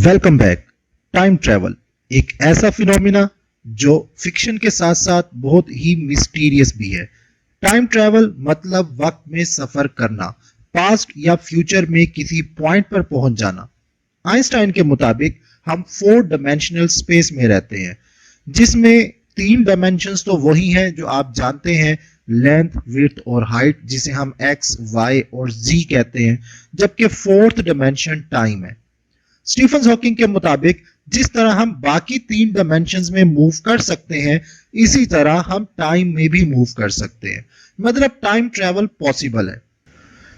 Welcome back. Time travel एक ऐसा phenomena जो फिक्शन के साथ साथ बहुत ही मिस्टीरियस भी है। टाइम ट्रेवल मतलब वक्त में सफर करना, पास्ट या फ्यूचर में किसी पॉइंट पर पहुंच जाना। आइंस्टाइन के मुताबिक हम 4 डायमेंशनल स्पेस में रहते हैं, जिसमें 3 डायमेंशंस तो वही हैं जो आप जानते हैं, लेंथ, विड्थ और हाइट, जिसे हम एक्स, वाई और जी कहते हैं, जबकि 4th डायमेंशन टाइम है। स्टीफन हॉकिंग के मुताबिक जिस तरह हम बाकी 3 डायमेंशंस में मूव कर सकते हैं, इसी तरह हम टाइम में भी मूव कर सकते हैं। मतलब टाइम ट्रेवल पॉसिबल है।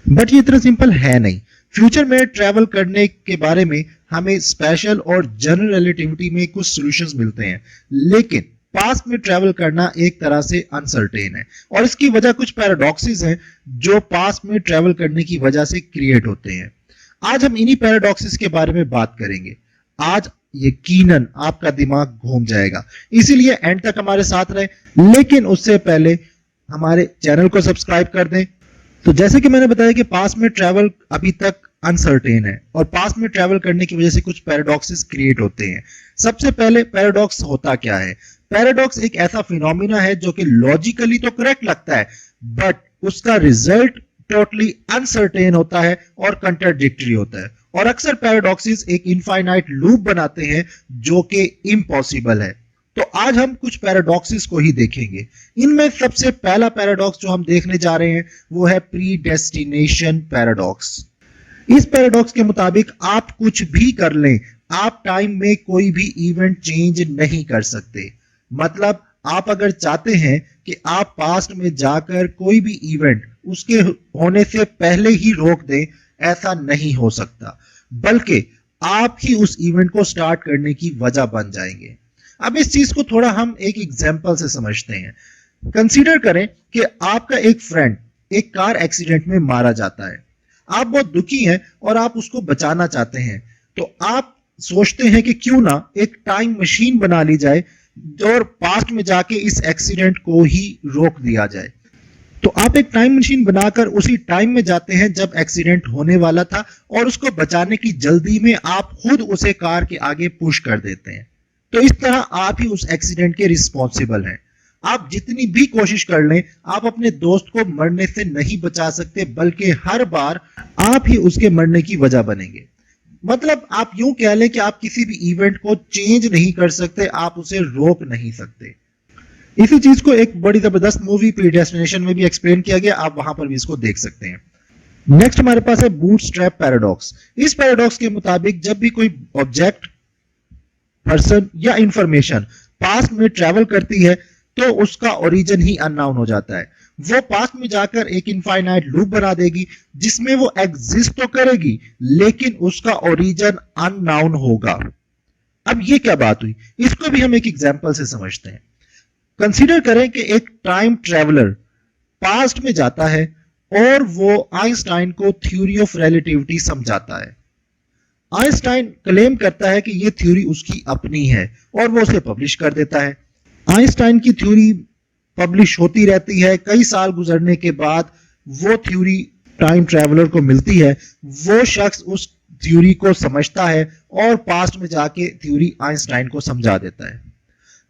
बट ये इतना सिंपल है नहीं। फ्यूचर में ट्रेवल करने के बारे में हमें स्पेशल और जनरल रिलेटिविटी में कुछ सॉल्यूशंस मिलते हैं, लेकिन पास्ट में ट्रेवल करना एक तरह से अनसर्टेन है, और इसकी वजह कुछ पैराडॉक्सेस हैं जो पास्ट में ट्रेवल करने की वजह से क्रिएट होते हैं। आज हम इन्हीं पैराडॉक्सेस के बारे में बात करेंगे। आज यकीनन आपका दिमाग घूम जाएगा, इसीलिए एंड तक हमारे साथ रहे। लेकिन उससे पहले हमारे चैनल को सब्सक्राइब कर दें। तो जैसे कि मैंने बताया कि पास्ट में ट्रैवल अभी तक अनसर्टेन है, और पास्ट में ट्रैवल करने की वजह से कुछ पैराडॉक्सेस क्रिएट होते हैं। सबसे पहले पैराडॉक्स होता क्या है? पैराडॉक्स एक ऐसा फिनोमिना है जो कि लॉजिकली तो करेक्ट लगता है, बट उसका रिजल्ट टोटली अनसर्टेन होता है और कंट्राडिक्टरी होता है। और अक्सर पैराडॉक्सेस एक इनफाइनाइट लूप बनाते हैं जो कि इम्पॉसिबल है। तो आज हम कुछ पैराडॉक्सेस को ही देखेंगे। इनमें सबसे पहला पैराडॉक्स जो हम देखने जा रहे हैं वो है प्रीडेस्टिनेशन पैराडॉक्स। इस पैराडॉक्स के मुताबिक आप कुछ भी कर लें, आप टाइम में कोई भी इवेंट चेंज नहीं कर सकते। मतलब आप अगर चाहते हैं कि आप पास्ट में जाकर कोई भी इवेंट उसके होने से पहले ही रोक दें, ऐसा नहीं हो सकता, बल्कि आप ही उस इवेंट को स्टार्ट करने की वजह बन जाएंगे। अब इस चीज को थोड़ा हम एक एग्जांपल से समझते हैं। कंसीडर करें कि आपका एक फ्रेंड एक कार एक्सीडेंट में मारा जाता है। आप बहुत दुखी हैं और आप उसको बचाना चाहते हैं, तो आप सोचते हैं कि क्यों ना एक टाइम मशीन बना ली जाए और पास्ट में जाके इस एक्सीडेंट को ही रोक दिया जाए। तो आप एक टाइम मशीन बनाकर उसी टाइम में जाते हैं जब एक्सीडेंट होने वाला था, और उसको बचाने की जल्दी में आप खुद उसे कार के आगे पुश कर देते हैं। तो इस तरह आप ही उस एक्सीडेंट के रिस्पॉन्सिबल हैं। आप जितनी भी कोशिश कर लें, आप अपने दोस्त को मरने से नहीं बचा सकते, बल्कि हर बार आप ही उसके मरने की वजह बनेंगे। मतलब आप यूं कह लें कि आप किसी भी इवेंट को चेंज नहीं कर सकते, आप उसे रोक नहीं सकते। इसी चीज को एक बड़ी जबरदस्त मूवी प्रीडेस्टिनेशन में भी एक्सप्लेन किया गया, आप वहां पर भी इसको देख सकते हैं। नेक्स्ट हमारे पास है बूटस्ट्रैप पैराडॉक्स। इस पैराडॉक्स के मुताबिक जब भी कोई ऑब्जेक्ट, पर्सन या इंफॉर्मेशन पास्ट में ट्रैवल करती है तो उसका ओरिजिन ही अननोन हो जाता है। वो पास्ट में जाकर एक इनफाइनाइट लूप बना देगी जिसमें वो एग्जिस्ट तो करेगी, लेकिन उसका ओरिजिन अननोन होगा। अब ये क्या बात हुई, इसको भी हम एक एग्जांपल से समझते हैं। कंसीडर करें कि एक टाइम ट्रेवलर पास्ट में जाता है और वो आइंस्टाइन को थ्योरी ऑफ रिलेटिविटी समझाता है। आइंस्टाइन क्लेम करता है कि यह थ्योरी उसकी अपनी है और वो उसे पब्लिश कर देता है। आइंस्टाइन की थ्योरी पब्लिश होती रहती है। कई साल गुजरने के बाद वो थ्योरी टाइम ट्रैवलर को मिलती है। वो शख्स उस थ्योरी को समझता है और पास्ट में जाके थ्योरी आइंस्टाइन को समझा देता है।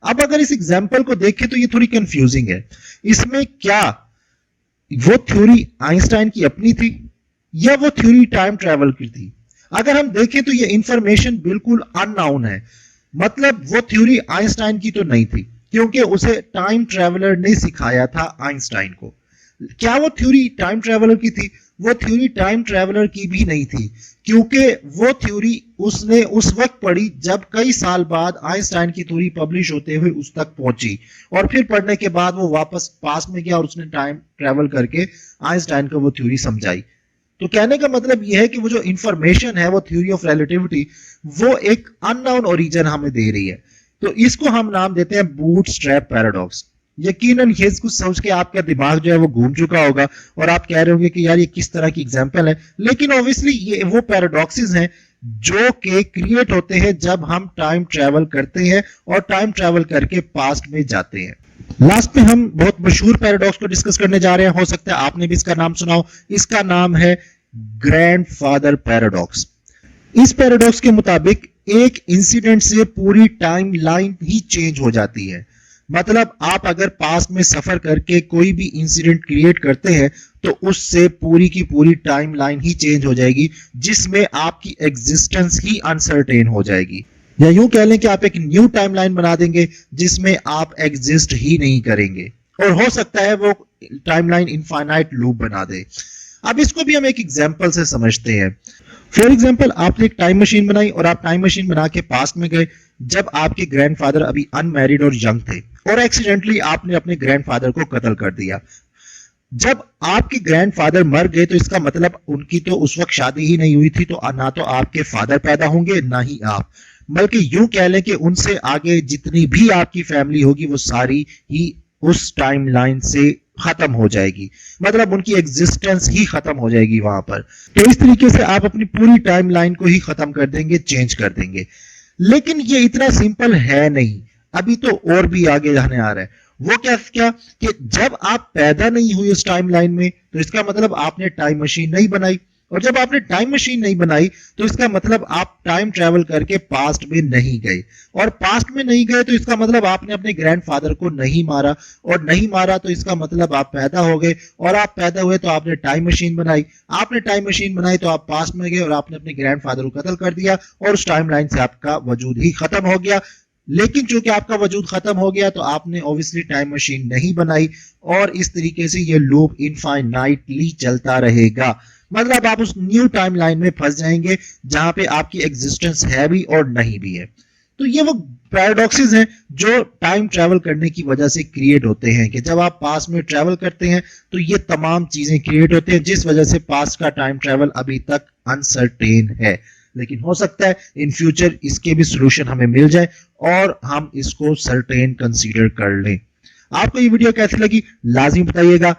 अब अगर इस एग्जांपल को देखें तो ये थोड़ी कंफ्यूजिंग है। इसमें क्या वो थ्योरी आइंस्टाइन की अपनी थी या वो थ्योरी टाइम ट्रैवल की थी? अगर हम देखें तो ये इंफॉर्मेशन बिल्कुल अननोन है। मतलब वो थ्योरी आइंस्टाइन की तो नहीं थी, क्योंकि उसे टाइम ट्रैवलर ने सिखाया था आइंस्टाइन को। क्या वो थ्योरी टाइम ट्रैवलर की थी? वो थ्योरी टाइम ट्रैवलर की भी नहीं थी, क्योंकि वो थ्योरी उसने उस वक्त पढ़ी जब कई साल बाद आइंस्टाइन की थ्योरी पब्लिश होते हुए उस तक पहुंची, और फिर पढ़ने के बाद वो वापस पास में गया और उसने टाइम ट्रैवल करके आइंस्टाइन को वो थ्योरी समझाई। तो कहने का मतलब यह है कि वो जो इंफॉर्मेशन है, वो थ्योरी ऑफ रिलेटिविटी, वो एक अननोन ओरिजिन हमें दे रही है। तो इसको हम नाम देते हैं बूटस्ट्रैप पैराडॉक्स। यकीनन ये कुछ सोच के आपका दिमाग जो है वो घूम चुका होगा और आप कह रहे होंगे कि यार ये किस तरह की एग्जांपल है। लेकिन ऑब्वियसली ये वो पैराडॉक्सेस हैं जो कि क्रिएट होते हैं जब हम टाइम ट्रैवल करते हैं और टाइम ट्रैवल करके पास्ट में जाते हैं। लास्ट में हम बहुत मशहूर पैराडॉक्स को डिस्कस करने जा रहे हैं। हो सकता है आपने भी इसका नाम सुना हो। इसका नाम है ग्रैंडफादर पैराडॉक्स। इस पैराडॉक्स के मुताबिक एक इंसिडेंट से पूरी टाइम लाइन ही चेंज हो जाती है। मतलब आप अगर पास्ट में सफर करके कोई भी इंसिडेंट क्रिएट करते हैं तो उससे पूरी की पूरी टाइम लाइन ही चेंज हो जाएगी, जिसमें आपकी एग्जिस्टेंस ही अनसर्टेन हो जाएगी। या यूं कह लें कि आप एक न्यू टाइमलाइन बना देंगे जिसमें आप एग्जिस्ट ही नहीं करेंगे, और हो सकता है वो टाइमलाइन इनफाइनाइट लूप बना दे। अब इसको भी हम एक एग्जांपल से समझते हैं। फॉर एग्जांपल, आपने एक टाइम मशीन बनाई और आप टाइम मशीन बना के पास्ट में गए जब आपके ग्रैंडफादर अभी अनमैरिड और यंग थे, और एक्सीडेंटली आपने अपने ग्रैंडफादर को कत्ल कर दिया। जब आपके ग्रैंडफादर मर गए तो इसका मतलब उनकी तो उस वक्त शादी ही नहीं हुई थी, तो ना तो आपके फादर पैदा होंगे ना ही आप, बल्कि यूं कह लें कि उनसे आगे जितनी भी आपकी फैमिली होगी वो सारी ही उस टाइम लाइन से खत्म हो जाएगी। मतलब उनकी एग्जिस्टेंस ही खत्म हो जाएगी वहां पर। तो इस तरीके से आप अपनी पूरी टाइम लाइन को ही खत्म कर देंगे, चेंज कर देंगे। लेकिन ये इतना सिंपल है नहीं, अभी तो और भी आगे जाने आ रहा है। वो क्या क्या कि जब आप पैदा नहीं हुई उस टाइम लाइन में तो इसका मतलब आपने टाइम मशीन नहीं बनाई, और जब आपने टाइम मशीन नहीं बनाई तो इसका मतलब आप टाइम ट्रेवल करके पास्ट में नहीं गए, और पास्ट में नहीं गए तो इसका मतलब आपने अपने ग्रैंडफादर को नहीं मारा, और नहीं मारा तो इसका मतलब आप पैदा हो गए, और आप पैदा हुए तो आपने टाइम मशीन बनाई, आपने टाइम मशीन बनाई तो आप पास्ट में गए और आपने अपने ग्रैंडफादर को कत्ल कर दिया, और उस टाइम लाइन से आपका वजूद ही खत्म हो गया। लेकिन चूंकि आपका वजूद खत्म हो गया तो आपने ऑब्वियसली टाइम मशीन नहीं बनाई, और इस तरीके से ये लूप इनफाइनाइटली चलता रहेगा। मतलब आप उस न्यू टाइम लाइन में फंस जाएंगे जहां पे आपकी एग्जिस्टेंस है भी और नहीं भी है। तो ये वो पैराडॉक्सेस हैं जो टाइम ट्रैवल करने की वजह से क्रिएट होते हैं, कि जब आप पास्ट में ट्रैवल करते हैं तो ये तमाम चीजें क्रिएट होते हैं, जिस वजह से पास्ट का टाइम ट्रैवल अभी तक अनसर्टेन है। लेकिन हो सकता है इन फ्यूचर इसके भी सोल्यूशन हमें मिल जाए और हम इसको सर्टेन कंसीडर कर लें। आपको ये वीडियो कैसी लगी लाजिम बताइएगा।